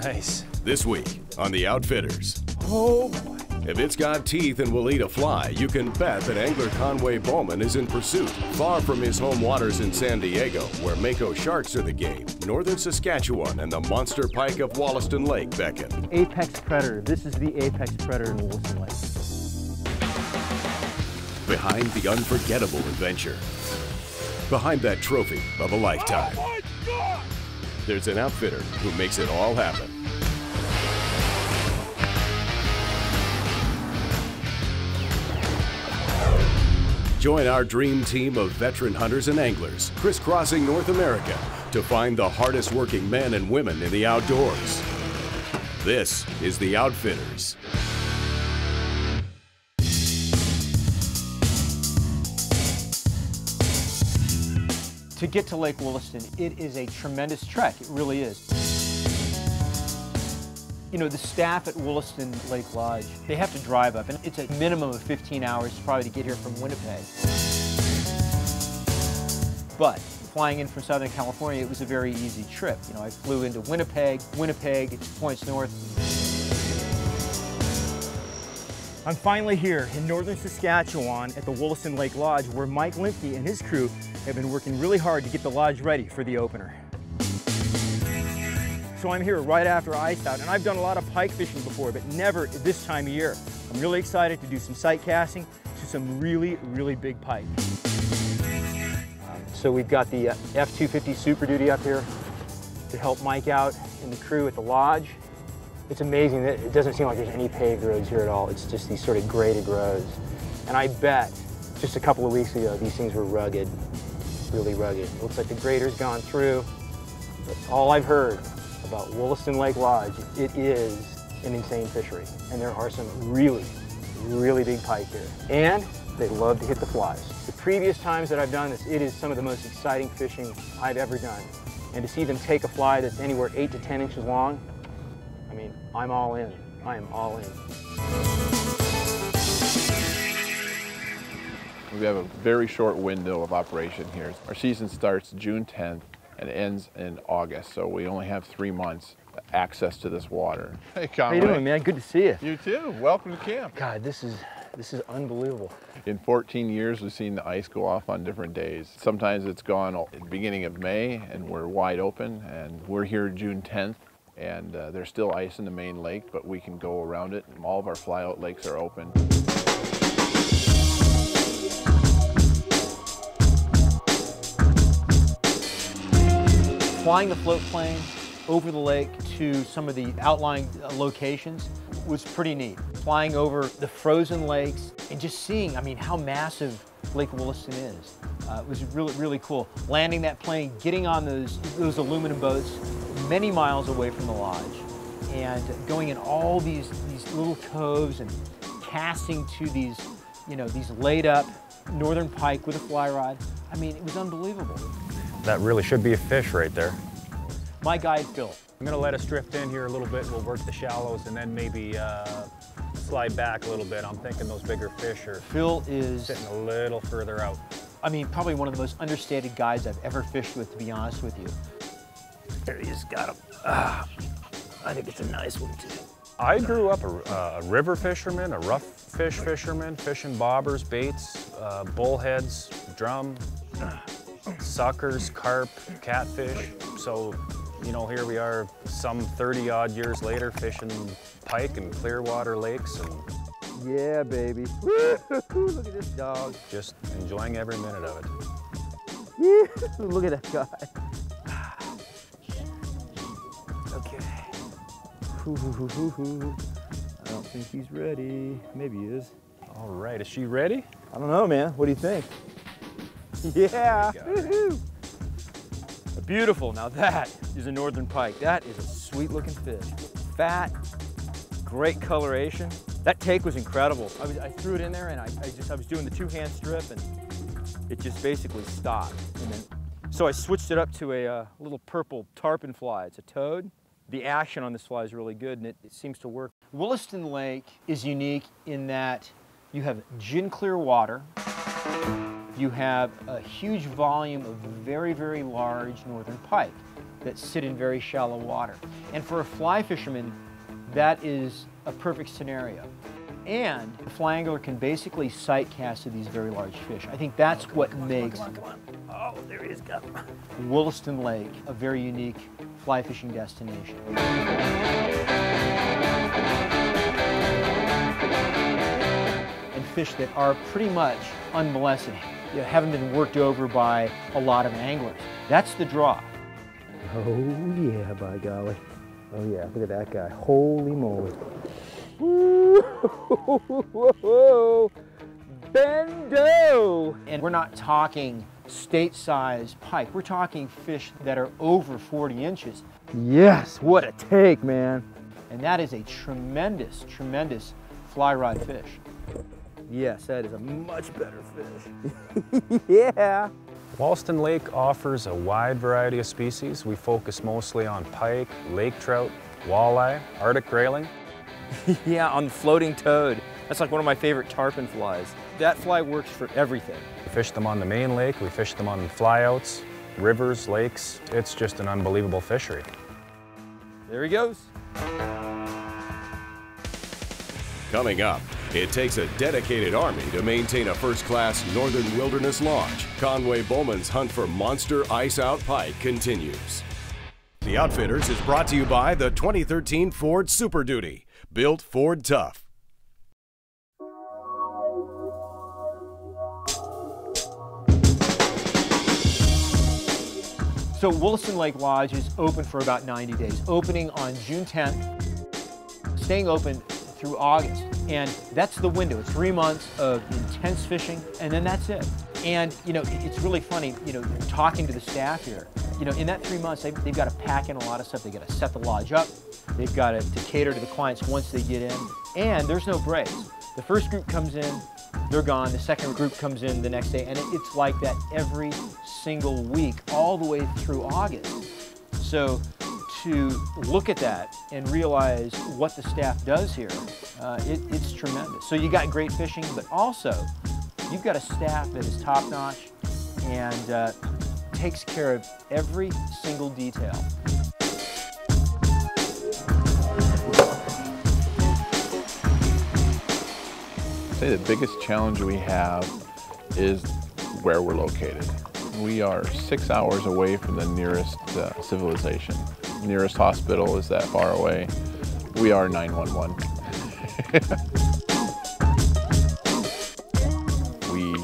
Nice. This week on The Outfitters. Oh boy. If it's got teeth and will eat a fly, you can bet that angler Conway Bowman is in pursuit. Far from his home waters in San Diego, where mako sharks are the game, northern Saskatchewan and the monster pike of Wollaston Lake beckon. Apex predator. This is the apex predator in Wollaston Lake. Behind the unforgettable adventure. Behind that trophy of a lifetime. Oh my God! There's an outfitter who makes it all happen. Join our dream team of veteran hunters and anglers crisscrossing North America to find the hardest working men and women in the outdoors. This is The Outfitters. To get to Lake Wollaston, it is a tremendous trek. It really is. You know, the staff at Wollaston Lake Lodge, they have to drive up, and it's a minimum of 15 hours probably to get here from Winnipeg. But flying in from Southern California, it was a very easy trip. You know, I flew into Winnipeg, it's points north. I'm finally here in northern Saskatchewan at the Wollaston Lake Lodge, where Mike Lembke and his crew have been working really hard to get the lodge ready for the opener. So I'm here right after ice out, and I've done a lot of pike fishing before, but never at this time of year. I'm really excited to do some sight casting to some really, really big pike. So we've got the F-250 Super Duty up here to help Mike out and the crew at the lodge. It's amazing that it doesn't seem like there's any paved roads here at all. It's just these sort of graded roads. And I bet just a couple of weeks ago, these things were rugged, really rugged. It looks like the grader's gone through. But all I've heard about Wollaston Lake Lodge, it is an insane fishery. And there are some really, really big pike here. And they love to hit the flies. The previous times that I've done this, it is some of the most exciting fishing I've ever done. And to see them take a fly that's anywhere 8 to 10 inches long, I mean, I'm all in. I am all in. We have a very short window of operation here. Our season starts June 10th and ends in August, so we only have 3 months access to this water. Hey, Conway. How you doing, man? Good to see you. You too. Welcome to camp. God, this is unbelievable. In 14 years, we've seen the ice go off on different days. Sometimes it's gone at the beginning of May, and we're wide open, and we're here June 10th, and there's still ice in the main lake, but we can go around it, and all of our fly-out lakes are open. Flying the float plane over the lake to some of the outlying locations was pretty neat. Flying over the frozen lakes and just seeing, I mean, how massive Lake Wollaston is. It was really, really cool. Landing that plane, getting on those aluminum boats many miles away from the lodge, and going in all these little coves and casting to these, you know, these laid up northern pike with a fly rod. I mean, it was unbelievable. That really should be a fish right there. My guide, Phil. I'm gonna let us drift in here a little bit. We'll work the shallows and then maybe slide back a little bit. I'm thinking those bigger fish are Phil is sitting a little further out. I mean, probably one of the most understated guides I've ever fished with, to be honest with you. There he is, got him. I think it's a nice one too. I grew up a river fisherman, a rough fish fisherman, fishing bobbers, baits, bullheads, drum, suckers, carp, catfish. So, you know, here we are some 30-odd years later fishing pike and Clearwater lakes. And yeah, baby. Look at this dog. Just enjoying every minute of it. Look at that guy. Okay. I don't think he's ready. Maybe he is. All right, is she ready? I don't know, man. What do you think? Yeah. Beautiful. Now that is a northern pike. That is a sweet looking fish. Fat, great coloration. That take was incredible. I threw it in there and I was doing the two-hand strip and it just basically stopped. And then, so I switched it up to a little purple tarpon fly. It's a toad. The action on this fly is really good and it seems to work. Wollaston Lake is unique in that you have gin clear water. You have a huge volume of very, very large northern pike. that sit in very shallow water. And for a fly fisherman, that is a perfect scenario. And the fly angler can basically sight cast to these very large fish. I think that's what makes Oh, there he is, got him. Wollaston Lake a very unique fly fishing destination. And fish that are pretty much unmolested, haven't been worked over by a lot of anglers. That's the draw. Oh yeah, by golly. Oh yeah, look at that guy. Holy moly. Whoa, Bendo! And we're not talking state-sized pike. We're talking fish that are over 40 inches. Yes, what a take, man. And that is a tremendous, tremendous fly rod fish. Yes, that is a much better fish. Yeah. Wollaston Lake offers a wide variety of species. We focus mostly on pike, lake trout, walleye, Arctic grayling. Yeah, on the floating toad. That's like one of my favorite tarpon flies. That fly works for everything. We fish them on the main lake, we fish them on flyouts, rivers, lakes. It's just an unbelievable fishery. There he goes. Coming up, it takes a dedicated army to maintain a first-class northern wilderness lodge. Conway Bowman's hunt for monster ice-out pike continues. The Outfitters is brought to you by the 2013 Ford Super Duty, built Ford tough. So Wollaston Lake Lodge is open for about 90 days, opening on June 10th, staying open through August. And that's the window. It's 3 months of intense fishing, and then that's it. And, you know, it's really funny, you know, talking to the staff here. You know, in that 3 months, they've got to pack in a lot of stuff. They've got to set the lodge up. They've got to cater to the clients once they get in. And there's no breaks. The first group comes in, they're gone. The second group comes in the next day. And it's like that every single week, all the way through August. So to look at that and realize what the staff does here, it's tremendous. So you got great fishing, but also you've got a staff that is top-notch and takes care of every single detail. I'd say the biggest challenge we have is where we're located. We are 6 hours away from the nearest civilization. The nearest hospital is that far away. We are 911. We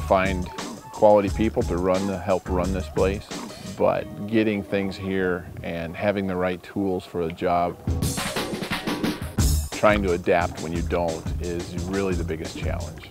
find quality people to help run this place, but getting things here and having the right tools for the job, trying to adapt when you don't, is really the biggest challenge.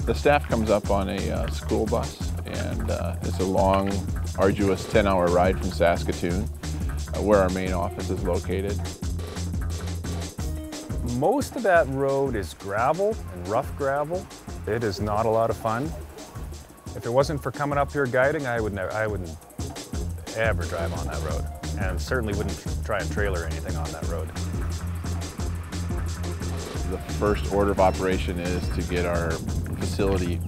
The staff comes up on a school bus, and it's a long, arduous 10-hour ride from Saskatchewan, where our main office is located. Most of that road is gravel and rough gravel. It is not a lot of fun. If it wasn't for coming up here guiding, I wouldn't ever drive on that road, and certainly wouldn't try and trailer anything on that road. The first order of operation is to get our facility.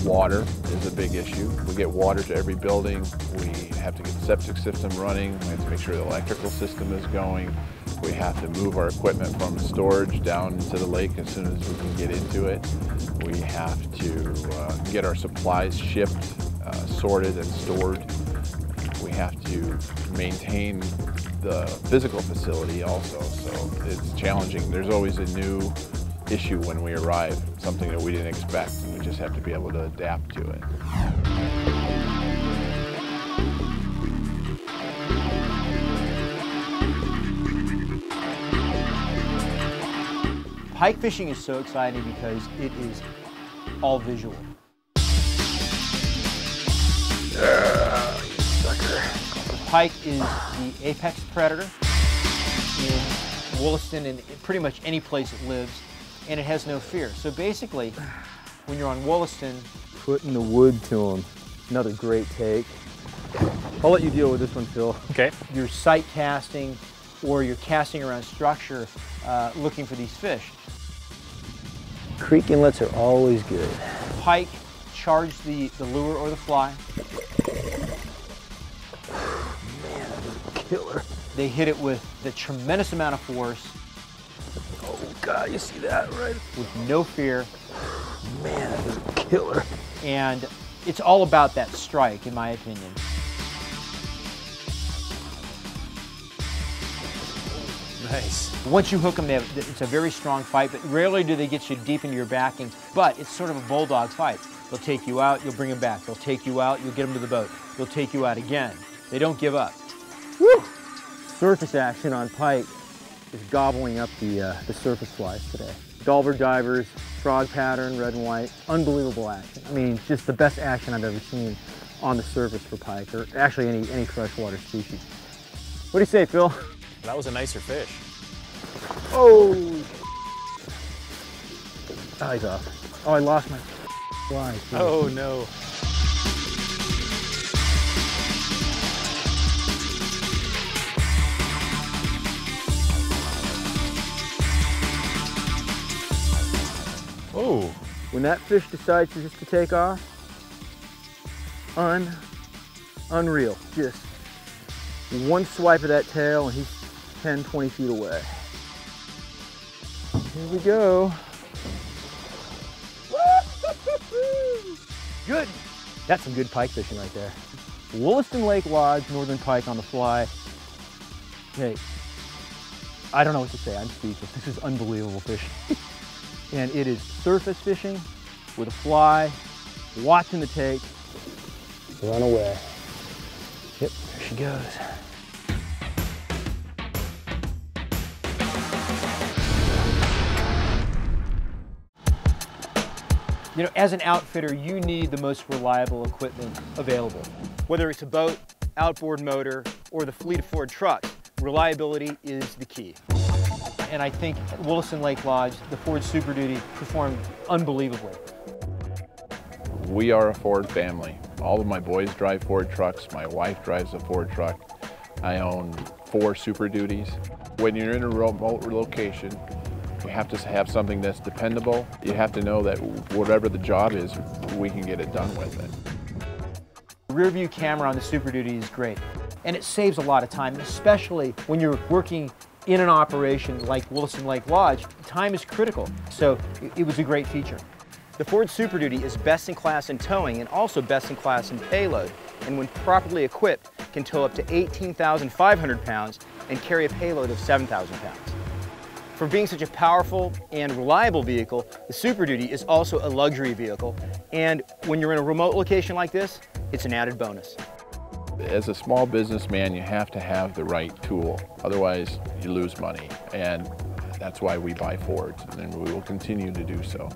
Water is a big issue. We get water to every building. We have to get the septic system running. We have to make sure the electrical system is going. We have to move our equipment from storage down into the lake as soon as we can get into it. We have to get our supplies shipped, sorted and stored. We have to maintain the physical facility also, so it's challenging. There's always a new issue when we arrive, something that we didn't expect, and we just have to be able to adapt to it. Pike fishing is so exciting because it is all visual. Yeah, you sucker. Pike is the apex predator in Wollaston and pretty much any place it lives, and it has no fear. So basically, when you're on Wollaston, putting the wood to them. Another great take. I'll let you deal with this one, Phil. Okay. You're sight casting or you're casting around structure looking for these fish. Creek inlets are always good. Pike charge the lure or the fly. killer. They hit it with the tremendous amount of force. Oh God, you see that, right? With no fear. Man, that was a killer. And it's all about that strike, in my opinion. Nice. Once you hook them, it's a very strong fight, but rarely do they get you deep into your backing. But it's sort of a bulldog fight. They'll take you out, you'll bring them back. They'll take you out, you'll get them to the boat. They'll take you out again. They don't give up. Woo! Surface action on pike is gobbling up the surface flies today. Dalberg divers, frog pattern, red and white, unbelievable action. I mean, just the best action I've ever seen on the surface for pike, or actually any freshwater species. What do you say, Phil? That was a nicer fish. Oh! Oh, he's off. Oh, I lost my fly. Oh no. Oh. When that fish decides just to take off, unreal. Just one swipe of that tail and he's 10, 20 feet away. Here we go. Good. That's some good pike fishing right there. Wollaston Lake Lodge, northern pike on the fly. Hey, I don't know what to say. I'm speechless. This is unbelievable fishing. And it is surface fishing with a fly, watching the take, run away. Yep, there she goes. You know, as an outfitter, you need the most reliable equipment available. Whether it's a boat, outboard motor, or the fleet of Ford trucks, reliability is the key. And I think at Wollaston Lake Lodge, the Ford Super Duty performed unbelievably. We are a Ford family. All of my boys drive Ford trucks. My wife drives a Ford truck. I own 4 Super Duties. When you're in a remote location, you have to have something that's dependable. You have to know that whatever the job is, we can get it done with it. The rear view camera on the Super Duty is great. And it saves a lot of time, especially when you're working in an operation like Wollaston Lake Lodge. Time is critical, so it was a great feature. The Ford Super Duty is best in class in towing and also best in class in payload, and when properly equipped, can tow up to 18,500 pounds and carry a payload of 7,000 pounds. For being such a powerful and reliable vehicle, the Super Duty is also a luxury vehicle, and when you're in a remote location like this, it's an added bonus. As a small businessman, you have to have the right tool, otherwise you lose money, and that's why we buy Fords, and we will continue to do so.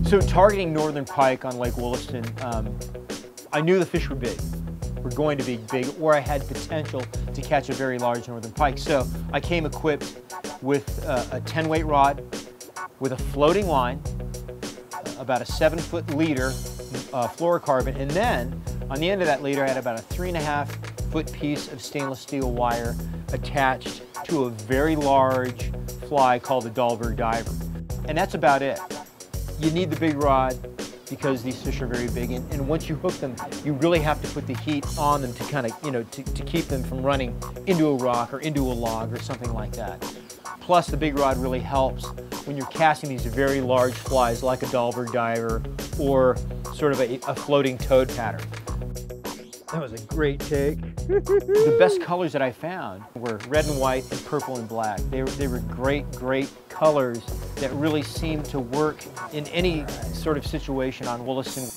So targeting northern pike on Lake Wollaston, I knew the fish were big. Were going to be big, or I had potential to catch a very large northern pike. So I came equipped with a 10-weight rod, with a floating line, about a 7-foot leader, fluorocarbon, and then on the end of that leader I had about a 3.5-foot piece of stainless steel wire attached to a very large fly called a Dalberg diver. And that's about it. You need the big rod because these fish are very big, and once you hook them, you really have to put the heat on them to kind of, you know, to keep them from running into a rock or into a log or something like that. Plus, the big rod really helps when you're casting these very large flies like a Dalberg diver or sort of a floating toad pattern. That was a great take. The best colors that I found were red and white and purple and black. They were great, great colors that really seemed to work in any sort of situation on Wollaston.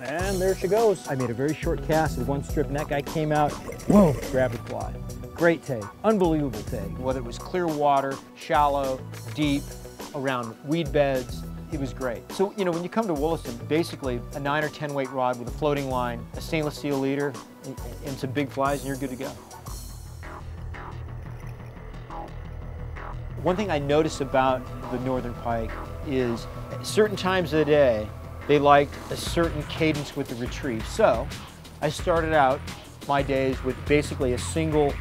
And there she goes. I made a very short cast with one strip, and that guy came out, whoa, grabbed the fly. Great take, unbelievable take. Whether it was clear water, shallow, deep, around weed beds, it was great. So, you know, when you come to Wollaston, basically a 9 or 10 weight rod with a floating line, a stainless steel leader, and some big flies, and you're good to go. One thing I notice about the northern pike is at certain times of the day, they liked a certain cadence with the retrieve. So I started out my days with basically a single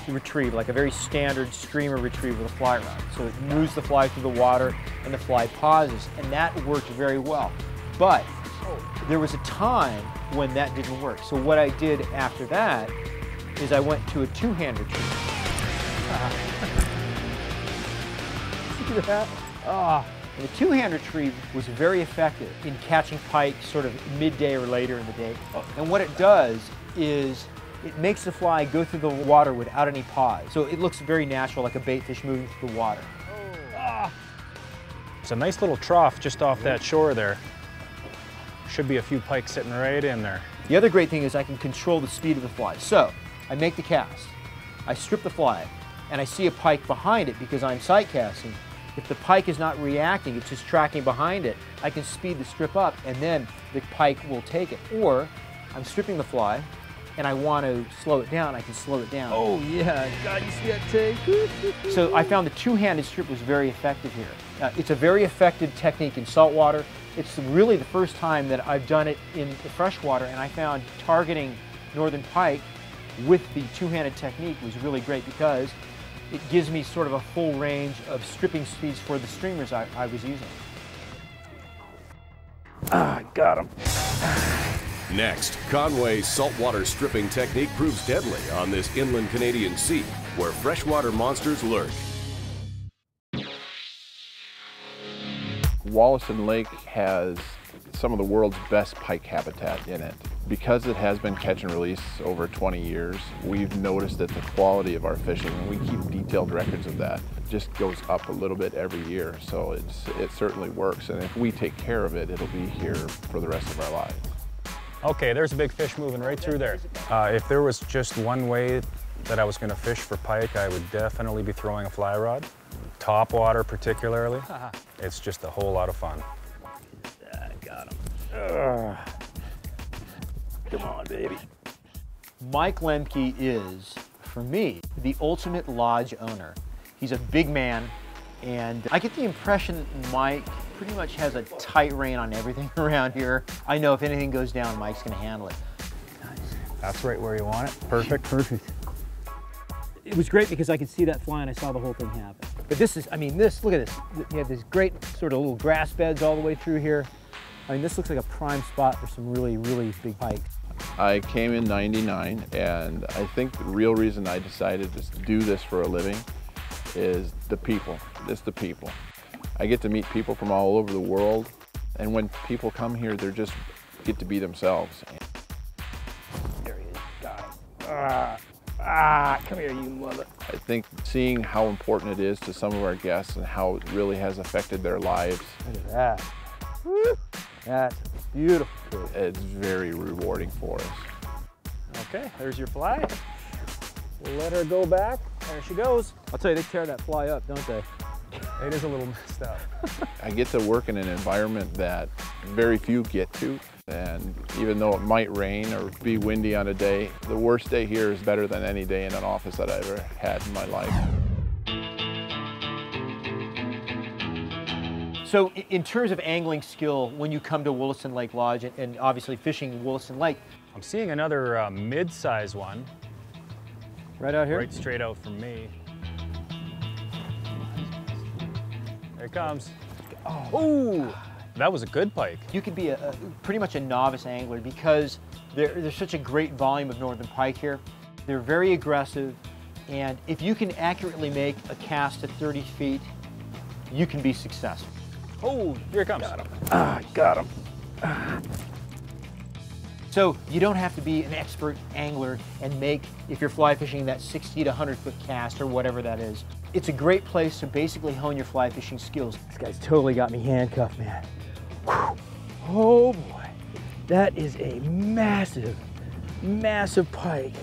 retrieve, like a very standard streamer retrieve with a fly rod. So it moves the fly through the water and the fly pauses, and that worked very well. But there was a time when that didn't work. So what I did after that is I went to a two-hand retrieve. See that? And the two-hand retrieve was very effective in catching pike sort of midday or later in the day. And what it does is it makes the fly go through the water without any pause. So it looks very natural, like a bait fish moving through the water. It's a nice little trough just off that shore there. Should be a few pike sitting right in there. The other great thing is I can control the speed of the fly. So I make the cast, I strip the fly, and I see a pike behind it because I'm sight casting. If the pike is not reacting, it's just tracking behind it, I can speed the strip up and then the pike will take it. Or I'm stripping the fly and I want to slow it down, I can slow it down. Oh yeah, God, you see that take? So I found the two-handed strip was very effective here. It's a very effective technique in saltwater. It's really the first time that I've done it in the freshwater, and I found targeting northern pike with the two-handed technique was really great because it gives me sort of a full range of stripping speeds for the streamers I was using. Got him. Next, Conway's saltwater stripping technique proves deadly on this inland Canadian sea where freshwater monsters lurk. Wollaston Lake has some of the world's best pike habitat in it. Because it has been catch and release over 20 years, we've noticed that the quality of our fishing, and we keep detailed records of that, just goes up a little bit every year. So it certainly works, and if we take care of it, it'll be here for the rest of our lives. Okay, there's a big fish moving right through there. If there was just one way that I was going to fish for pike, I would definitely be throwing a fly rod. Top water particularly. It's just a whole lot of fun. Got him. Come on, baby. Mike Lembke is, for me, the ultimate lodge owner. He's a big man, and I get the impression that Mike pretty much has a tight rein on everything around here. I know if anything goes down, Mike's gonna handle it. Nice. That's right where you want it. Perfect. Perfect. It was great because I could see that fly and I saw the whole thing happen. But this is, I mean, this, look at this. You have these great sort of little grass beds all the way through here. I mean, this looks like a prime spot for some really, really big pike. I came in '99, and I think the real reason I decided to do this for a living is the people. It's the people. I get to meet people from all over the world, and when people come here, they just get to be themselves. There he is. Got him. Come here, you mother. I think seeing how important it is to some of our guests and how it really has affected their lives. Look at that. Woo. That's beautiful. It's very rewarding for us. Okay, there's your fly. We'll let her go back. There she goes. I'll tell you, they tear that fly up, don't they? It is a little messed up. I get to work in an environment that very few get to, and even though it might rain or be windy on a day, the worst day here is better than any day in an office that I've ever had in my life. So in terms of angling skill, when you come to Wollaston Lake Lodge and obviously fishing Wollaston Lake. I'm seeing another mid-size one. Right out here? Right straight out from me. There it comes. Oh, that was a good pike. You could be pretty much a novice angler because there's such a great volume of northern pike here. They're very aggressive, and if you can accurately make a cast at 30 feet, you can be successful. Oh, here it comes. Got him. Got him. So you don't have to be an expert angler and make, if you're fly fishing, that 60 to 100 foot cast or whatever that is. It's a great place to basically hone your fly fishing skills. This guy's totally got me handcuffed, man. Whew. Oh boy, that is a massive, massive pike.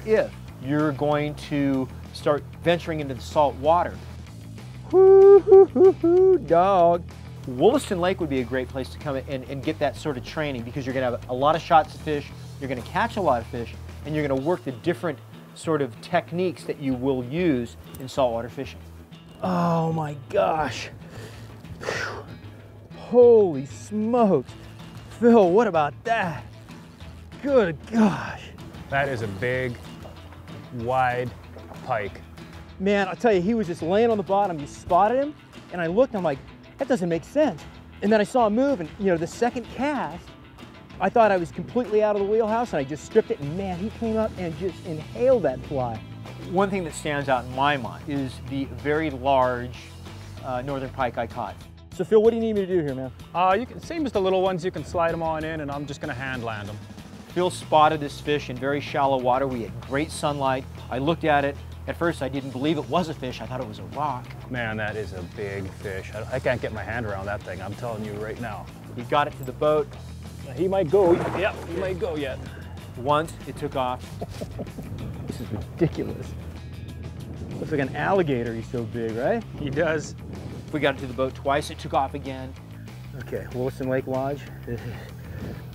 If you're going to start venturing into the salt water, dog. Wollaston Lake would be a great place to come and get that sort of training because you're going to have a lot of shots of fish, you're going to catch a lot of fish, and you're going to work the different sort of techniques that you will use in saltwater fishing. Oh my gosh. Whew. Holy smokes. Phil, what about that? Good gosh. That is a big, wide pike. Man, I'll tell you, he was just laying on the bottom. You spotted him, and I looked, I'm like, that doesn't make sense. And then I saw him move, and you know, the second cast, I thought I was completely out of the wheelhouse, and I just stripped it, and man, he came up and just inhaled that fly. One thing that stands out in my mind is the very large northern pike I caught. So Phil, what do you need me to do here, man? Same as the little ones, you can slide them on in, and I'm just gonna hand land them. Phil spotted this fish in very shallow water. We had great sunlight. I looked at it. At first, I didn't believe it was a fish. I thought it was a rock. Man, that is a big fish. I can't get my hand around that thing, I'm telling you right now. We got it to the boat. He might go. Yep, he might go yet. Once, it took off. This is ridiculous. Looks like an alligator, he's so big, right? He does. We got it to the boat twice, it took off again. Okay, Williston Lake Lodge.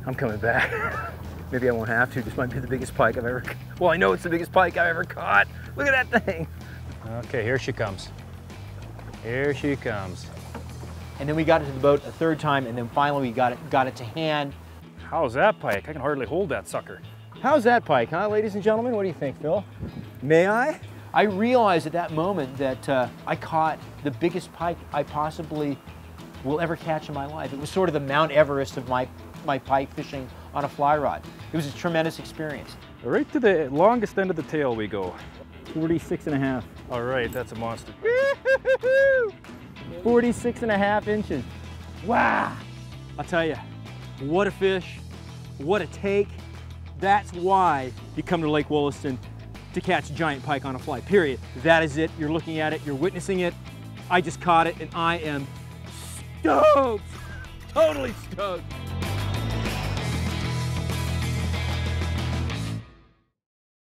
I'm coming back. Maybe I won't have to. This might be the biggest pike I've ever caught. Well, I know it's the biggest pike I've ever caught. Look at that thing. Okay, here she comes. Here she comes. And then we got it to the boat a third time, and then finally we got it to hand. How's that pike? I can hardly hold that sucker. How's that pike, huh, ladies and gentlemen? What do you think, Phil? May I? I realized at that moment that I caught the biggest pike I possibly will ever catch in my life. It was sort of the Mount Everest of my pike fishing on a fly rod. It was a tremendous experience. Right to the longest end of the tail we go. 46.5. All right, that's a monster. 46.5 inches. Wow. I'll tell you, what a fish, what a take. That's why you come to Lake Williston to catch a giant pike on a fly, period. That is it. You're looking at it, you're witnessing it. I just caught it, and I am stoked, totally stoked.